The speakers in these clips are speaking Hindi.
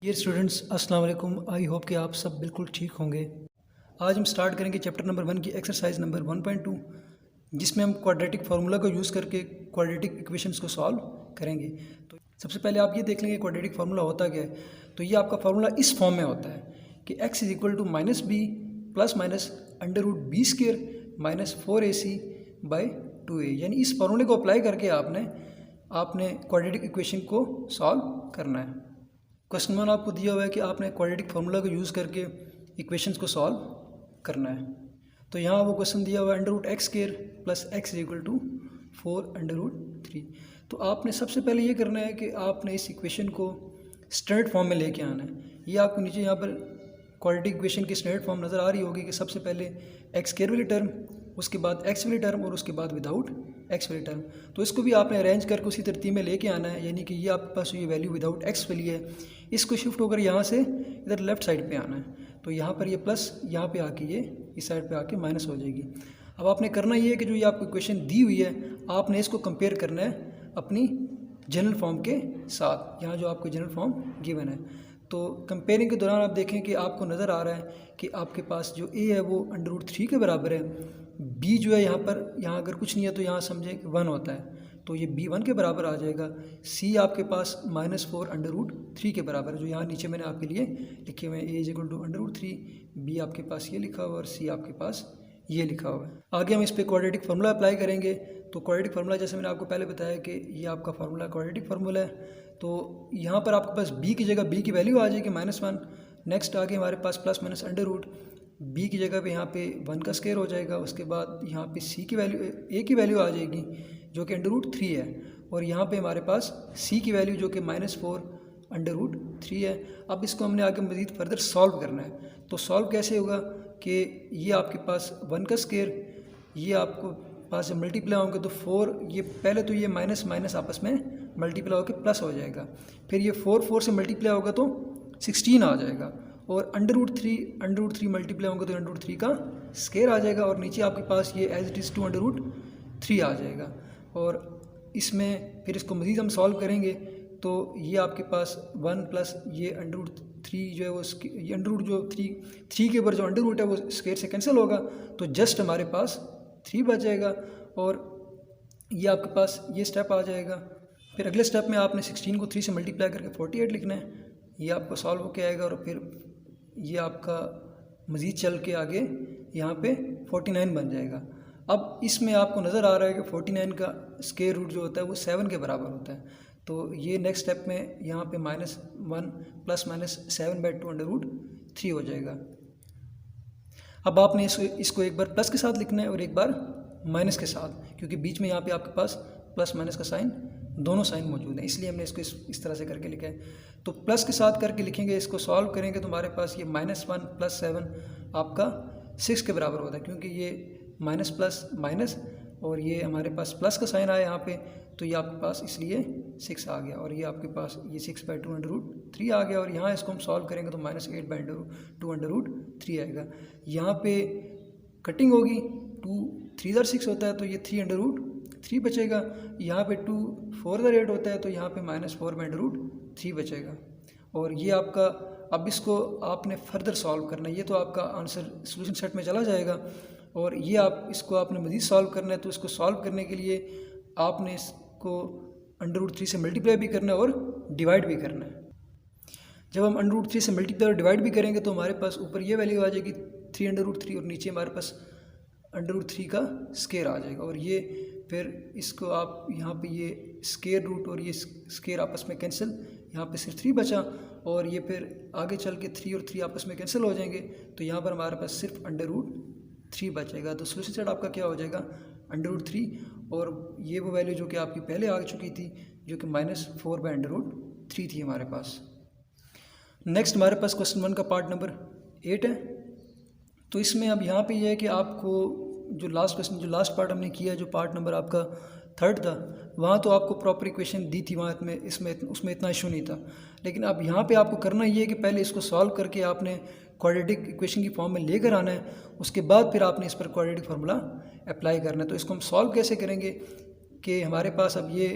डियर स्टूडेंट्स, अस्सलाम वालेकुम। आई होप कि आप सब बिल्कुल ठीक होंगे। आज हम स्टार्ट करेंगे चैप्टर नंबर 1 की एक्सरसाइज नंबर 1.2, जिसमें हम क्वाड्रेटिक फार्मूला को यूज़ करके क्वाड्रेटिक इक्वेशंस को सॉल्व करेंगे। तो सबसे पहले आप ये देख लेंगे क्वाड्रेटिक फार्मूला होता क्या है। तो ये आपका फार्मूला इस फॉर्म में होता है कि x is equal to minus b plus minus under root b square minus 4ac/2a। यानी इस फार्मूले को अप्लाई करके आपने क्वाड्रेटिक इक्वेशन को सॉल्व करना है। क्वेश्चन 1 आपको दिया हुआ है कि आपने क्वाड्रेटिक फार्मूला को यूज़ करके इक्वेशंस को सॉल्व करना है। तो यहाँ वो क्वेश्चन दिया हुआ है under root x square plus x is equal to 4 under root 3। तो आपने सबसे पहले ये करना है कि आपने इस इक्वेशन को स्टैंडर्ड फॉर्म में लेके आना है। ये आपको नीचे यहाँ पर क्वाड्रेटिक इक्वेशन की स्टैंडर्ड फॉर्म नज़र आ रही होगी कि सबसे पहले एक्स स्क्वायर वाली टर्म, उसके बाद एक्स वाली टर्म और उसके बाद विदाउट एक्स वाली टर्म। तो इसको भी आपने अरेंज करके उसी तरतीब में लेके आना है। यानी कि ये आपके पास ये वैल्यू विदाउट एक्स वाली है, इसको शिफ्ट होकर यहाँ से इधर लेफ्ट साइड पे आना है। तो यहाँ पर ये प्लस, यहाँ पे आके ये इस साइड पे आके माइनस हो जाएगी। अब आपने करना ये है कि जो ये आपको इक्वेशन दी हुई है आपने इसको कंपेयर करना है अपनी जनरल फॉर्म के साथ, यहाँ जो आपको जनरल फॉर्म गिवन है। तो कंपेयरिंग के दौरान आप देखें कि आपको नज़र आ रहा है कि आपके पास जो ए है वो अंडर रूट 3 के बराबर है, बी जो है यहाँ अगर कुछ नहीं है तो यहाँ समझें कि 1 होता है तो ये बी 1 के बराबर आ जाएगा। सी आपके पास -4 अंडर रूट 3 के बराबर है, जो यहाँ नीचे मैंने आपके लिए लिखे हुए हैं। A is equal to under root 3, b आपके पास ये लिखा हुआ है और सी आपके पास ये लिखा हुआ है। आगे हम इस पर क्वाड्रेटिक फार्मूला अप्लाई करेंगे। तो क्वाड्रेटिक फार्मूला जैसे मैंने आपको पहले बताया कि ये आपका फार्मूला क्वाड्रेटिक फार्मूला है। तो यहाँ पर आपके पास b की जगह b की वैल्यू आ जाएगी -1। नेक्स्ट आगे हमारे पास plus minus under root b की जगह पे यहाँ पे 1 का स्क्वायर हो जाएगा। उसके बाद यहाँ पे c की वैल्यू a की वैल्यू आ जाएगी जो कि अंडर रूट 3 है, और यहाँ पे हमारे पास c की वैल्यू जो कि -4 अंडर रूट 3 है। अब इसको हमने आगे मज़ीद फर्दर सॉल्व करना है। तो सॉल्व कैसे होगा कि ये आपके पास 1 का स्क्वायर, ये आपको पास जब मल्टीप्लाई होंगे तो 4, ये पहले तो ये माइनस माइनस आपस में मल्टीप्लाई होकर प्लस हो जाएगा, फिर ये 4 से मल्टीप्लाई होगा तो 16 आ जाएगा, और अंडर रूट 3 मल्टीप्लाई होंगे तो अंडर रूट 3 का स्क्वायर आ जाएगा, और नीचे आपके पास ये as it is 2 under root 3 आ जाएगा। और इसमें फिर इसको मज़ीद हम सॉल्व करेंगे तो ये आपके पास 1 प्लस ये अंडर रूट 3 जो है वो ये अंडर रूट जो 3 के ऊपर जो अंडर रूट है वो स्क्वायर से कैंसिल होगा, तो जस्ट हमारे पास 3 बच जाएगा, और ये आपके पास ये स्टेप आ जाएगा। फिर अगले स्टेप में आपने 16 को 3 से मल्टीप्लाई करके 48 लिखना है। ये आपका सॉल्व होके आएगा, और फिर ये आपका मज़ीद चल के आगे यहाँ पे 49 बन जाएगा। अब इसमें आपको नज़र आ रहा है कि 49 का स्क्वायर रूट जो होता है वो 7 के बराबर होता है। तो ये नेक्स्ट स्टेप में यहाँ पे -1 प्लस माइनस 7/2 अंडर रूट 3 हो जाएगा। अब आपने इसको एक बार प्लस के साथ लिखना है और एक बार माइनस के साथ, क्योंकि बीच में यहाँ पे आपके पास प्लस माइनस का साइन, दोनों साइन मौजूद हैं, इसलिए हमने इसको इस तरह से करके लिखा है। तो प्लस के साथ करके लिखेंगे, इसको सॉल्व करेंगे तो हमारे पास ये -1 प्लस 7 आपका 6 के बराबर होता है, क्योंकि ये माइनस प्लस माइनस और ये हमारे पास प्लस का साइन आया यहाँ पे, तो ये आपके पास इसलिए 6 आ गया, और ये आपके पास ये 6/2 अंडर रूट 3 आ गया। और यहाँ इसको हम सॉल्व करेंगे तो -8/2 अंडर रूट 3 आएगा। यहाँ पे कटिंग होगी, 2 3 6 होता है तो ये 3 अंडर रूट 3 बचेगा। यहाँ पे 2 4 8 होता है तो यहाँ पे -4/√3 बचेगा। और ये आपका, अब इसको आपने फर्दर सॉल्व करना है। ये तो आपका आंसर सोल्यूशन सेट में चला जाएगा, और ये आप इसको आपने मज़ीद सॉल्व करना है। तो इसको सॉल्व करने के लिए आपने इसको अंडर√3 से मल्टीप्लाई भी करना है और डिवाइड भी करना है। जब हम अंडर√3 से मल्टीप्लाई और डिवाइड भी करेंगे तो हमारे पास ऊपर ये वैल्यू आ जाएगी 3 अंडर√3, और नीचे हमारे पास अंडर√3 का स्क्वायर आ जाएगा। और ये फिर इसको आप यहाँ पे ये स्क्वायर रूट और ये स्क्वायर आपस में कैंसिल, यहाँ पे सिर्फ 3 बचा, और ये फिर आगे चल के 3 और 3 आपस में कैंसिल हो जाएंगे, तो यहाँ पर हमारे पास सिर्फ अंडर√3 बचेगा। तो सोल्यूशन सेट आपका क्या हो जाएगा, अंडर√3, और ये वो वैल्यू जो कि आपकी पहले आ चुकी थी जो कि -4/√3 थी हमारे पास। नेक्स्ट हमारे पास क्वेश्चन 1 का पार्ट नंबर 8 है। तो इसमें अब यहाँ पे ये है कि आपको जो लास्ट पार्ट हमने किया, जो पार्ट नंबर आपका 3 था, वहाँ तो आपको प्रॉपर इक्वेशन दी थी, वहाँ उसमें इतना इशू नहीं था। लेकिन अब यहाँ पे आपको करना ये है कि पहले इसको सॉल्व करके आपने क्वाड्रेटिक इक्वेशन की फॉर्म में लेकर आना है, उसके बाद फिर आपने इस पर क्वाड्रेटिक फार्मूला अप्लाई करना है। तो इसको हम सॉल्व कैसे करेंगे कि हमारे पास अब ये,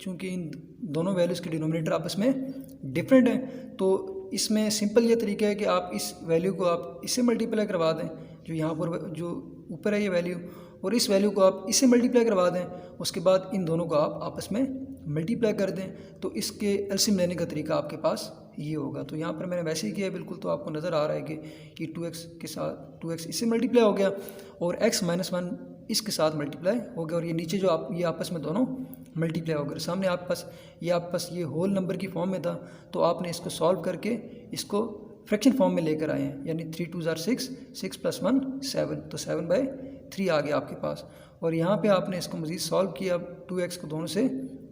चूँकि इन दोनों वैल्यूज़ के डिनोमिनेटर आपस में डिफरेंट हैं, तो इसमें सिंपल ये तरीका है कि आप इस वैल्यू को आप इससे मल्टीप्लाई करवा दें, जो यहाँ पर जो ऊपर है ये वैल्यू, और इस वैल्यू को आप इससे मल्टीप्लाई करवा दें। उसके बाद इन दोनों को आप आपस में मल्टीप्लाई कर दें, तो इसके एलसीएम लेने का तरीका आपके पास ये होगा। तो यहाँ पर मैंने वैसे ही किया बिल्कुल, तो आपको नज़र आ रहा है कि 2x के साथ 2x इससे मल्टीप्लाई हो गया और x - 1 इसके साथ मल्टीप्लाई हो गया, और ये नीचे जो आप ये आपस में दोनों मल्टीप्लाई हो गए। सामने आपके पास ये होल नंबर की फॉर्म में था, तो आपने इसको सॉल्व करके इसको फ्रैक्शन फॉर्म में लेकर आए हैं, यानी 3 2 6, 6 + 1 7, तो 7/3 आ गया आपके पास। और यहाँ पे आपने इसको मज़ीद सॉल्व किया, 2x को दोनों से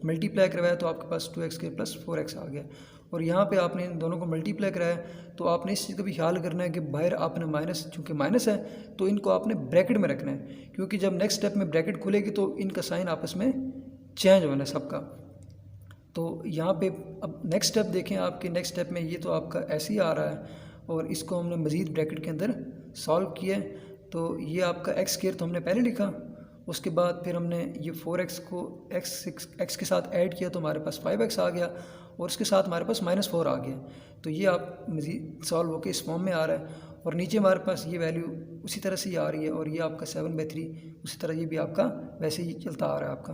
मल्टीप्लाई करवाया, तो आपके पास 2x² + 4x आ गया। और यहाँ पे आपने इन दोनों को मल्टीप्लाई कराया, तो आपने इस चीज़ का भी ख्याल करना है कि बाहर आपने माइनस, चूँकि माइनस है तो इनको आपने ब्रैकेट में रखना है, क्योंकि जब नेक्स्ट स्टेप में ब्रैकेट खुलेगी तो इनका साइन आपस में चेंज होना है सबका। तो यहाँ पे अब नेक्स्ट स्टेप देखें, आपके नेक्स्ट स्टेप में ये तो आपका ऐसे ही आ रहा है, और इसको हमने मज़ीद ब्रैकेट के अंदर सॉल्व किया। तो ये आपका x² तो हमने पहले लिखा, उसके बाद फिर हमने ये 4x को x के साथ ऐड किया, तो हमारे पास 5x आ गया, और उसके साथ हमारे पास -4 आ गया। तो ये आप मज़ीद सॉल्व होकर इस फॉर्म में आ रहा है, और नीचे हमारे पास ये वैल्यू उसी तरह से ही आ रही है, और ये आपका 7/3 उसी तरह ये भी आपका वैसे ही चलता आ रहा है आपका।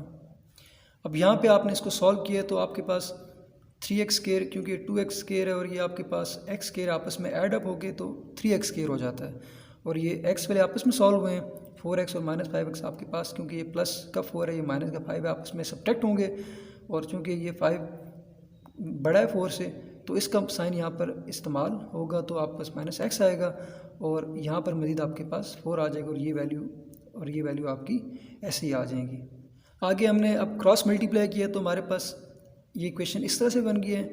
अब यहाँ पे आपने इसको सॉल्व किया, तो आपके पास 3x², क्योंकि 2x² है और ये आपके पास x² आपस में ऐड अप हो गए तो 3x² हो जाता है, और ये x वाले आपस में सॉल्व हुए हैं। 4x और -5x आपके पास, क्योंकि ये प्लस का 4 है, ये माइनस का 5 है, आपस में सब्ट्रैक्ट होंगे, और चूँकि ये 5 बड़ा है 4 से, तो इसका साइन यहाँ पर इस्तेमाल होगा, तो आपके पास -x आएगा, और यहाँ पर मज़ीद आपके पास 4 आ जाएगा, और ये वैल्यू आपकी ऐसे ही आ जाएंगी। आगे हमने अब क्रॉस मल्टीप्लाई किया, तो हमारे पास ये इक्वेशन इस तरह से बन गई है,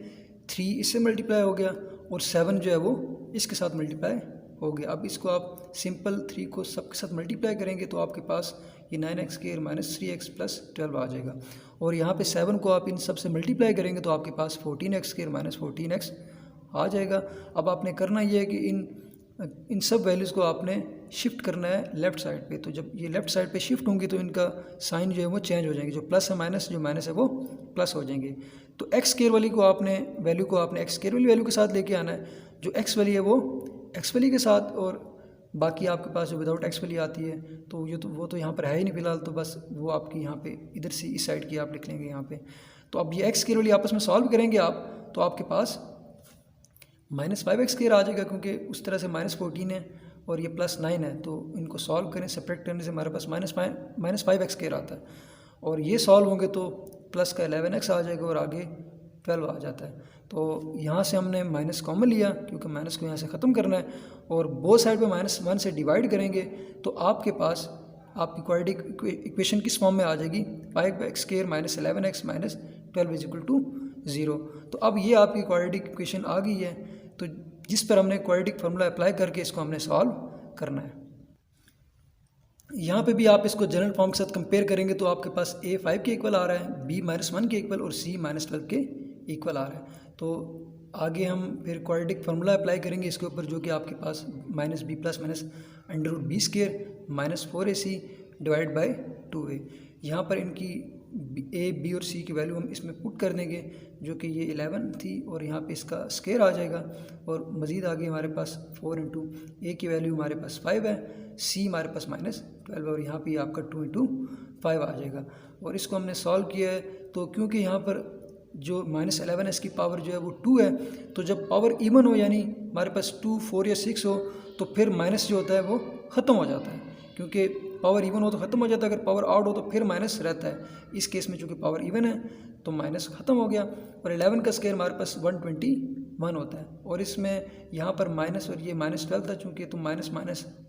3 इससे मल्टीप्लाई हो गया, और 7 जो है वो इसके साथ मल्टीप्लाई हो गया। अब इसको आप सिंपल 3 को सबके साथ मल्टीप्लाई करेंगे, तो आपके पास ये 9x² - 3x + 12 आ जाएगा, और यहाँ पे 7 को आप इन सब से मल्टीप्लाई करेंगे, तो आपके पास 14x² - 14x आ जाएगा। अब आपने करना ये है कि इन सब वैल्यूज़ को आपने शिफ्ट करना है लेफ़्ट साइड पे। तो जब ये लेफ़्ट साइड पे शिफ्ट होंगी, तो इनका साइन जो है वो चेंज हो जाएंगे, जो प्लस है माइनस, जो माइनस है वो प्लस हो जाएंगे। तो x² वाली को आपने x² वाली वैल्यू के साथ लेके आना है, जो x वाली है वो x वाली के साथ, और बाकी आपके पास जो विदाउट x वाली आती है, तो वो तो यहाँ पर है ही नहीं फिलहाल, तो बस वो आपकी यहाँ पे इधर से इस साइड की आप लिख लेंगे यहाँ पे। तो अब ये x² वाली आपस में सॉल्व करेंगे आप, तो आपके पास -5x² आ जाएगा, क्योंकि उस तरह से -14 है और ये +9 है, तो इनको सॉल्व करें, सेपरेट करने से हमारे पास -5x² आता है, और ये सॉल्व होंगे तो प्लस का 11x आ जाएगा, और आगे 12 आ जाता है। तो यहाँ से हमने माइनस कॉमन लिया, क्योंकि माइनस को यहाँ से ख़त्म करना है, और बोथ साइड पे -1 से डिवाइड करेंगे, तो आपके पास आपकी क्वाड्रेटिक इक्वेशन किस फॉर्म में आ जाएगी, 5x² - 11x - 12 = 0। तो अब ये आपकी क्वाड्रेटिक इक्वेशन आ गई है, तो जिस पर हमने क्वाड्रेटिक फार्मूला अप्लाई करके इसको हमने सॉल्व करना है। यहाँ पे भी आप इसको जनरल फॉर्म के साथ कंपेयर करेंगे, तो आपके पास a 5 के इक्वल आ रहा है, b -1 के इक्वल, और c -12 के इक्वल आ रहा है। तो आगे हम फिर क्वाड्रेटिक फार्मूला अप्लाई करेंगे इसके ऊपर, जो कि आपके पास -b + -√b² - 4ac / 2a। यहाँ पर इनकी a, b और c की वैल्यू हम इसमें पुट कर देंगे, जो कि ये 11 थी, और यहाँ पे इसका स्क्वायर आ जाएगा, और मज़ीद आगे हमारे पास 4 × a की वैल्यू हमारे पास 5 है, c हमारे पास -12, और यहाँ पे आपका 2 × 5 आ जाएगा। और इसको हमने सॉल्व किया है, तो क्योंकि यहाँ पर जो -11 इसकी पावर जो है वो 2 है, तो जब पावर इवन हो, यानी हमारे पास 2, 4 या 6 हो, तो फिर माइनस जो होता है वो ख़त्म हो जाता है, क्योंकि पावर इवन हो तो ख़त्म हो जाता है, अगर पावर आउट हो तो फिर माइनस रहता है। इस केस में चूँकि पावर इवन है तो माइनस ख़त्म हो गया, और 11 का स्क्वायर हमारे पास 121 होता है, और इसमें यहाँ पर माइनस, और ये -12 था, चूँकि तो माइनस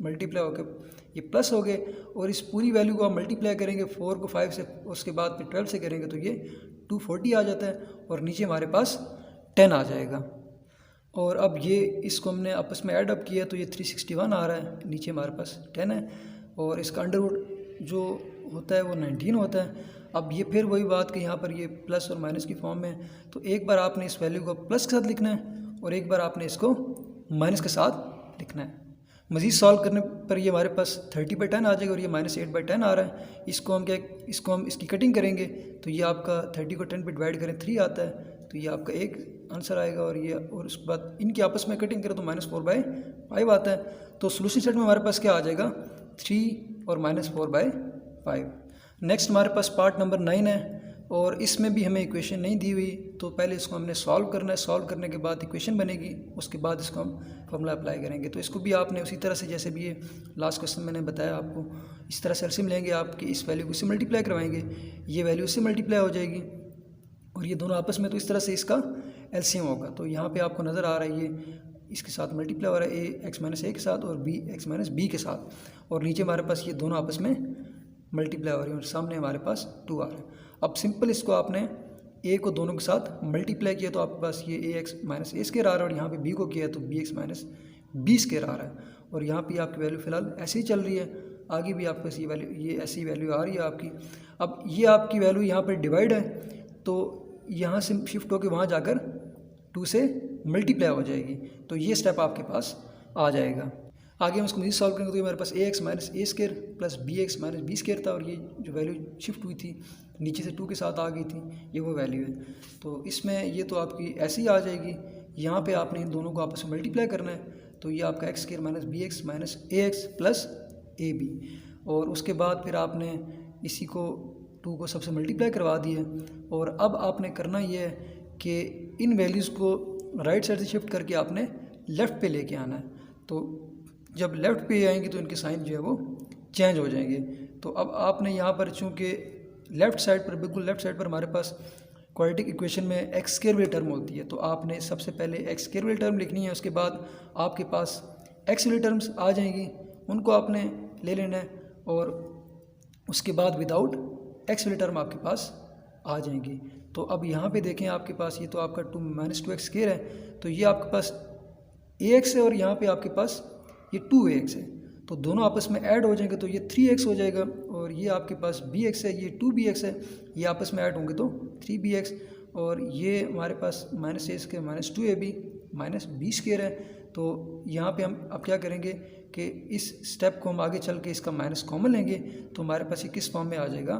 मल्टीप्लाई होकर ये प्लस हो गए, और इस पूरी वैल्यू को आप मल्टीप्लाई करेंगे 4 को 5 से, उसके बाद फिर 12 से करेंगे, तो ये 240 आ जाता है, और नीचे हमारे पास 10 आ जाएगा। और अब ये इसको हमने आपस में ऐड अप किया, तो ये 361 आ रहा है, नीचे हमारे पास 10 है, और इसका अंडरवुड जो होता है वो 19 होता है। अब ये फिर वही बात कि यहाँ पर ये प्लस और माइनस की फॉर्म में, तो एक बार आपने इस वैल्यू को प्लस के साथ लिखना है, और एक बार आपने इसको माइनस के साथ लिखना है। मज़ीद सॉल्व करने पर ये हमारे पास 30/10 आ जाएगा, और ये -8/10 आ रहा है। इसको हम इसकी कटिंग करेंगे, तो ये आपका 30 को 10 पे डिवाइड करें 3 आता है, तो ये आपका एक आंसर आएगा। और उसके बाद इनकी आपस में कटिंग करें तो -4/5 आता है। तो सोल्यूशन सेट में हमारे पास क्या आ जाएगा, 3 और -4/5। नेक्स्ट हमारे पास पार्ट नंबर 9 है और इसमें भी हमें इक्वेशन नहीं दी हुई, तो पहले इसको हमने सॉल्व करना है। सॉल्व करने के बाद इक्वेशन बनेगी, उसके बाद इसको हम फॉर्मूला अप्लाई करेंगे। तो इसको भी आपने उसी तरह से जैसे भी ये लास्ट क्वेश्चन मैंने बताया आपको, इस तरह से एलसीएम लेंगे, आपकी इस वैल्यू को इससे मल्टीप्लाई करवाएंगे, ये वैल्यू इससे मल्टीप्लाई हो जाएगी और ये दोनों आपस में, तो इस तरह से इसका एलसीएम होगा। तो यहाँ पे आपको नज़र आ रहा है ये इसके साथ मल्टीप्लाई हो रहा है, ax-a के साथ और bx-b के साथ, और नीचे हमारे पास ये दोनों आपस में मल्टीप्लाई हो रही है और सामने हमारे पास 2 आ रहा है। अब सिंपल इसको आपने a को दोनों के साथ मल्टीप्लाई किया तो आपके पास ये ax-a स्क्वायर आ रहा है, और यहाँ पे b को किया तो bx-b स्क्वायर आ रहा है। और यहाँ पे आपकी वैल्यू फ़िलहाल ऐसे ही चल रही है, आगे भी आपके पास ये ऐसी वैल्यू आ रही है आपकी। अब ये आपकी वैल्यू यहाँ पर डिवाइड है, तो यहाँ से शिफ्ट होकर वहाँ जाकर 2 से मल्टीप्लाई हो जाएगी, तो ये स्टेप आपके पास आ जाएगा। आगे हम इसको मज़ीद सॉल्व करेंगे तो ये हमारे पास ax-a square plus bx-b square था, और ये जो वैल्यू शिफ्ट हुई थी नीचे से 2 के साथ आ गई थी, ये वो वैल्यू है। तो इसमें ये तो आपकी ऐसी ही आ जाएगी। यहाँ पे आपने इन दोनों को आपस में मल्टीप्लाई करना है, तो ये आपका x square minus bx ax plus ab, और उसके बाद फिर आपने इसी को 2 को सबसे मल्टीप्लाई करवा दिया। और अब आपने करना ये है कि इन वैल्यूज़ को राइट साइड से शिफ्ट करके आपने लेफ़्ट पे लेके आना है। तो जब लेफ़्ट पे आएंगे तो इनके साइन जो है वो चेंज हो जाएंगे। तो अब आपने यहाँ पर चूँकि लेफ़्ट साइड पर, बिल्कुल लेफ़्ट साइड पर हमारे पास क्वाड्रेटिक इक्वेशन में एक्स स्क्वायर वाली टर्म होती है, तो आपने सबसे पहले एक्स स्क्वायर वाली टर्म लिखनी है, उसके बाद आपके पास एक्स वाली टर्म्स आ जाएंगी, उनको आपने ले लेना है, और उसके बाद विदाउट एक्स वाली टर्म आपके पास आ जाएंगी। तो अब यहाँ पे देखें आपके पास ये तो आपका -2x स्क्वायर है, तो ये आपके पास ax है और यहाँ पे आपके पास ये 2ax है, तो दोनों आपस में ऐड हो जाएंगे तो ये 3x हो जाएगा, और ये आपके पास bx है, ये 2bx है, ये आपस में ऐड होंगे तो 3bx, और ये हमारे पास -a square minus 2ab minus b square है। तो यहाँ पे हम अब क्या करेंगे कि इस स्टेप को हम आगे चल के इसका माइनस कॉमन लेंगे, तो हमारे पास ये किस फॉर्म में आ जाएगा,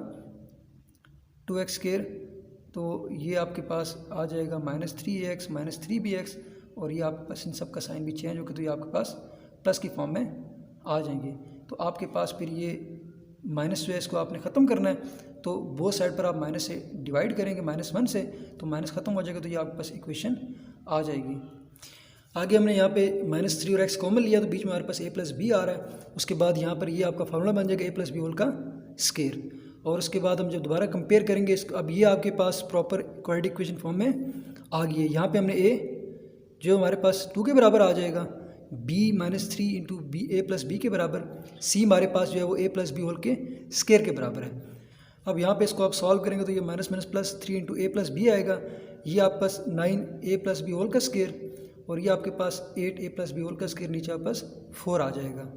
2x स्क्वायर, तो ये आपके पास आ जाएगा -3ax माइनस 3bx, और ये आपके पास इन सब का साइन भी चेंज होकर तो ये आपके पास प्लस की फॉर्म में आ जाएंगे। तो आपके पास फिर ये माइनस जो है इसको आपने ख़त्म करना है, तो वो साइड पर आप माइनस से डिवाइड करेंगे -1 से, तो माइनस ख़त्म हो जाएगा, तो ये आपके पास इक्वेशन आ जाएगी। आगे हमने यहाँ पे -3 और x कॉमन लिया, तो बीच में हमारे पास a प्लस बी आ रहा है। उसके बाद यहाँ पर ये आपका फार्मूला बन जाएगा a प्लस बी होल का स्क्वायर, और उसके बाद हम जब दोबारा कंपेयर करेंगे इसको, अब ये आपके पास प्रॉपर क्वाड्रेटिक इक्वेशन फॉर्म में आ गई है। यहाँ पे हमने a जो हमारे पास 2 के बराबर आ जाएगा, b -3 into a plus b के बराबर, c हमारे पास जो है वो a प्लस बी होल के स्क्वायर के बराबर है। अब यहाँ पे इसको आप सॉल्व करेंगे तो ये -+3 इंटू a प्लस बी आएगा, ये आपके पास 9a प्लस बी होल का स्क्वायर, और ये आपके पास 8a प्लस बी होल का स्क्वायर, नीचे आपके पास 4 आ जाएगा।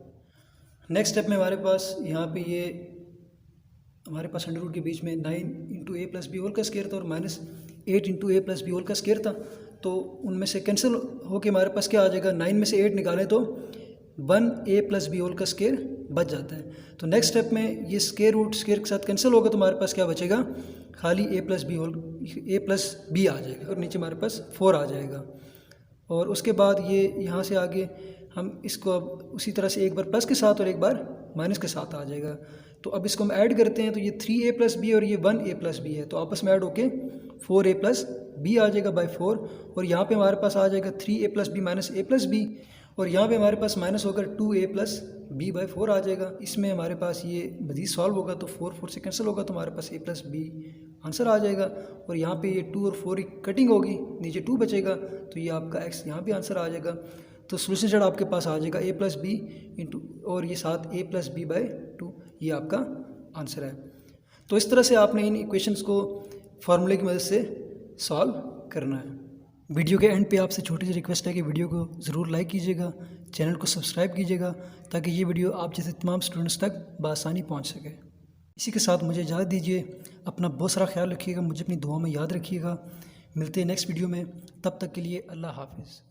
नेक्स्ट स्टेप में हमारे पास यहाँ पे ये हमारे पास अंडर रूट के बीच में 9 into a plus b whole का स्क्वायर था और -8 into a plus b whole का स्क्वायर था, तो उनमें से कैंसिल होके हमारे पास क्या आ जाएगा, 9 में से 8 निकालें तो 1a प्लस बी होल का स्क्वायर बच जाता है। तो नेक्स्ट स्टेप में ये स्क्वायर रूट स्क्वायर के साथ कैंसिल होगा, तो हमारे पास क्या बचेगा, खाली a प्लस बी आ जाएगा, और नीचे हमारे पास 4 आ जाएगा। और उसके बाद ये यहाँ से आगे हम इसको अब उसी तरह से एक बार प्लस के साथ और एक बार माइनस के साथ आ जाएगा। तो अब इसको हम ऐड करते हैं, तो ये 3a प्लस बी और ये 1a प्लस बी है, तो आपस में ऐड होके 4a प्लस बी आ जाएगा बाई 4, और यहाँ पे हमारे पास आ जाएगा 3a plus b minus a plus b, और यहाँ पे हमारे पास माइनस होकर 2a प्लस बी बाई 4 आ जाएगा। इसमें हमारे पास ये मज़ीद सॉल्व होगा तो 4 से कैंसिल होगा, तो हमारे पास a प्लस बी आंसर आ जाएगा। और यहाँ पे ये 2 और 4 की कटिंग होगी, नीचे 2 बचेगा, तो ये आपका x यहाँ पे आंसर आ जाएगा। तो सोल्यूशन सेट आपके पास आ जाएगा a प्लस बी इंटू और ये साथ a प्लस बी बाई 2, ये आपका आंसर है। तो इस तरह से आपने इन इक्वेशंस को फार्मूले की मदद से सॉल्व करना है। वीडियो के एंड पे आपसे छोटी सी रिक्वेस्ट है कि वीडियो को ज़रूर लाइक कीजिएगा, चैनल को सब्सक्राइब कीजिएगा, ताकि ये वीडियो आप जैसे तमाम स्टूडेंट्स तक बआसानी पहुंच सके। इसी के साथ मुझे इजाज़त दीजिए, अपना बहुत सारा ख्याल रखिएगा, मुझे अपनी दुआ में याद रखिएगा। मिलते हैं नेक्स्ट वीडियो में, तब तक के लिए अल्लाह हाफिज़।